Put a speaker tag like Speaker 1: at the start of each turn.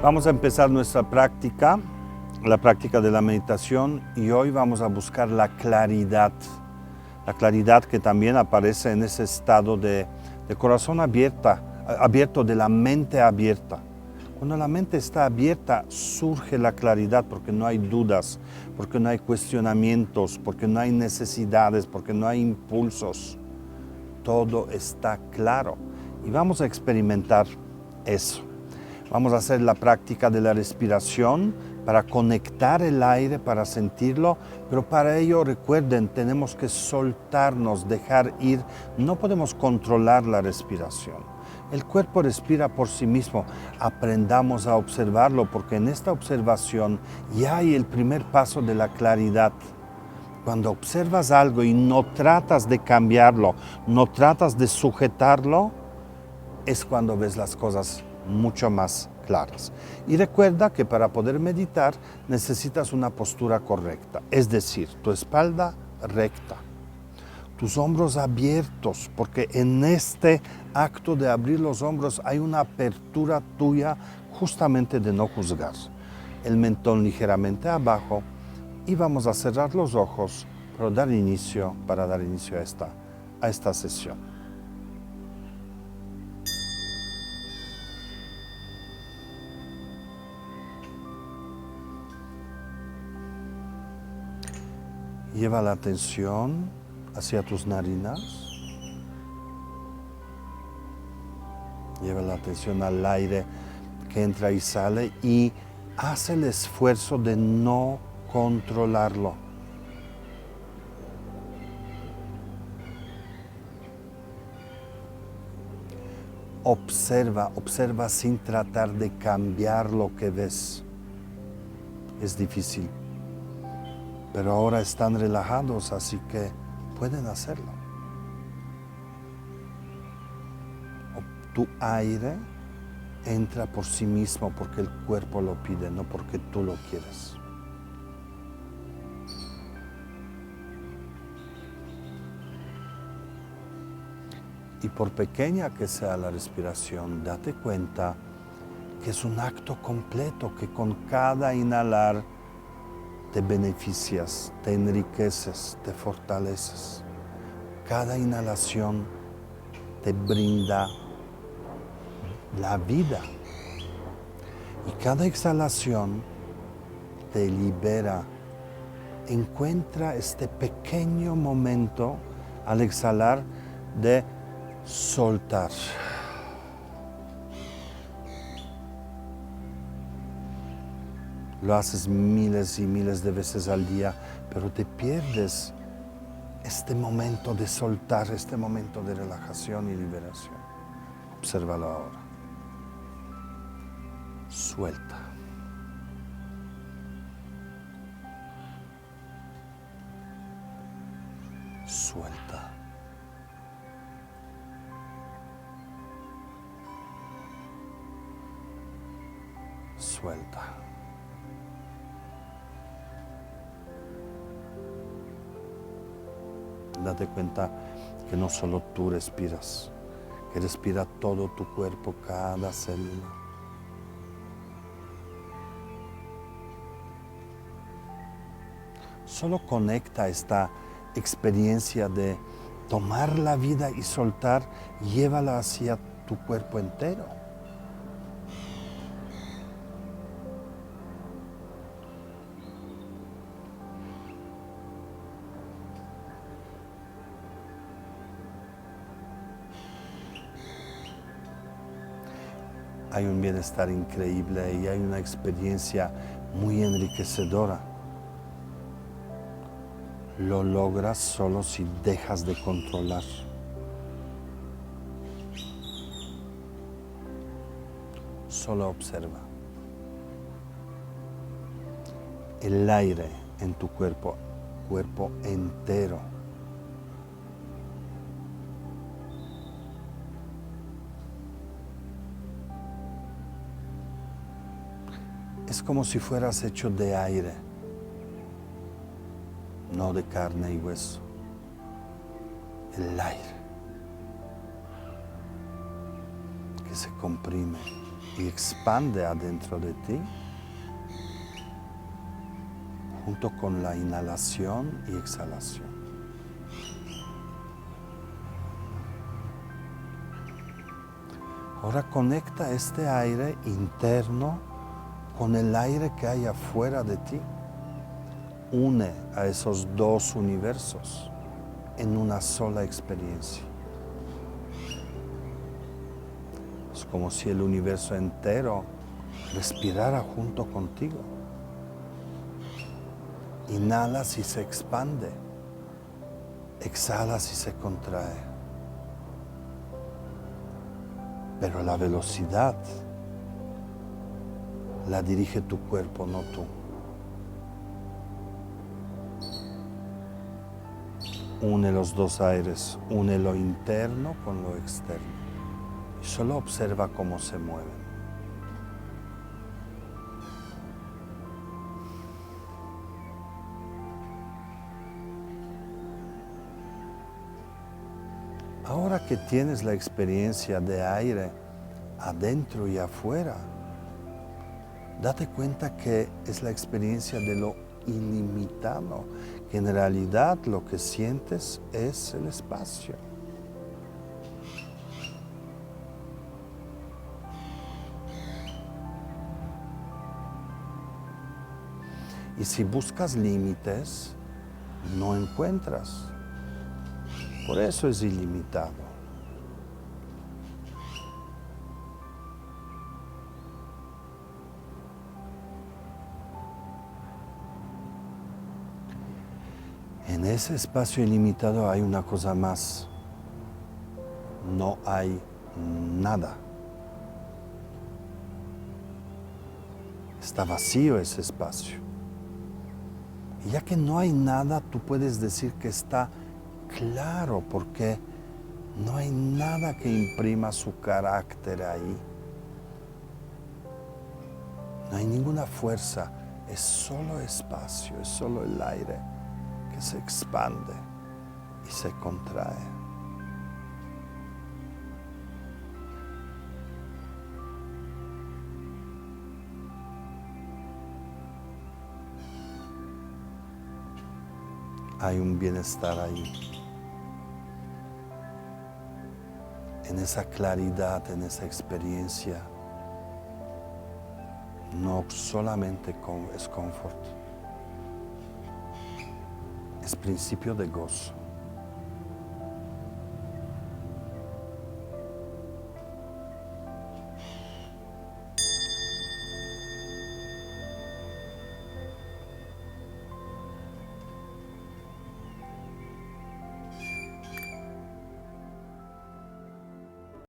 Speaker 1: Vamos a empezar nuestra práctica, la práctica de la meditación, y hoy vamos a buscar la claridad que también aparece en ese estado de corazón abierto, de la mente abierta. Cuando la mente está abierta, surge la claridad porque no hay dudas, porque no hay cuestionamientos, porque no hay necesidades, porque no hay impulsos. Todo está claro y vamos a experimentar eso. Vamos a hacer la práctica de la respiración para conectar el aire, para sentirlo, pero para ello recuerden, tenemos que soltarnos, dejar ir. No podemos controlar la respiración. El cuerpo respira por sí mismo. Aprendamos a observarlo porque en esta observación ya hay el primer paso de la claridad. Cuando observas algo y no tratas de cambiarlo, no tratas de sujetarlo, es cuando ves las cosas mucho más claras. Y recuerda que para poder meditar necesitas una postura correcta, es decir, tu espalda recta, tus hombros abiertos, porque en este acto de abrir los hombros hay una apertura tuya justamente de no juzgar. El mentón ligeramente abajo y vamos a cerrar los ojos para dar inicio a esta sesión. Lleva la atención hacia tus narinas. Lleva la atención al aire que entra y sale y haz el esfuerzo de no controlarlo. Observa sin tratar de cambiar lo que ves. Es difícil. Pero ahora están relajados, así que pueden hacerlo. Tu aire entra por sí mismo porque el cuerpo lo pide, no porque tú lo quieres. Y por pequeña que sea la respiración, date cuenta que es un acto completo, que con cada inhalar te beneficias, te enriqueces, te fortaleces. Cada inhalación te brinda la vida y cada exhalación te libera. Encuentra este pequeño momento al exhalar de soltar. Lo haces miles y miles de veces al día, pero te pierdes este momento de soltar, este momento de relajación y liberación. Obsérvalo ahora. Suelta. Suelta. Suelta. Date cuenta que no solo tú respiras, que respira todo tu cuerpo, cada célula. Solo conecta esta experiencia de tomar la vida y soltar, llévala hacia tu cuerpo entero. Hay un bienestar increíble y hay una experiencia muy enriquecedora. Lo logras solo si dejas de controlar. Solo observa. El aire en tu cuerpo entero. Es como si fueras hecho de aire, no de carne y hueso. El aire que se comprime, y expande adentro de ti, junto con la inhalación y exhalación. Ahora conecta este aire interno con el aire que hay afuera de ti. Une a esos dos universos en una sola experiencia. Es como si el universo entero respirara junto contigo. Inhalas y se expande. Exhalas y se contrae. Pero la velocidad la dirige tu cuerpo, no tú. Une los dos aires, une lo interno con lo externo. Y solo observa cómo se mueven. Ahora que tienes la experiencia de aire adentro y afuera, date cuenta que es la experiencia de lo ilimitado, que en realidad lo que sientes es el espacio. Y si buscas límites, no encuentras. Por eso es ilimitado. En ese espacio ilimitado hay una cosa más. No hay nada. Está vacío ese espacio. Y ya que no hay nada, tú puedes decir que está claro, porque no hay nada que imprima su carácter ahí. No hay ninguna fuerza, es solo espacio, es solo el aire que se expande y se contrae. Hay un bienestar ahí. En esa claridad, en esa experiencia, no solamente es confort, es principio de gozo.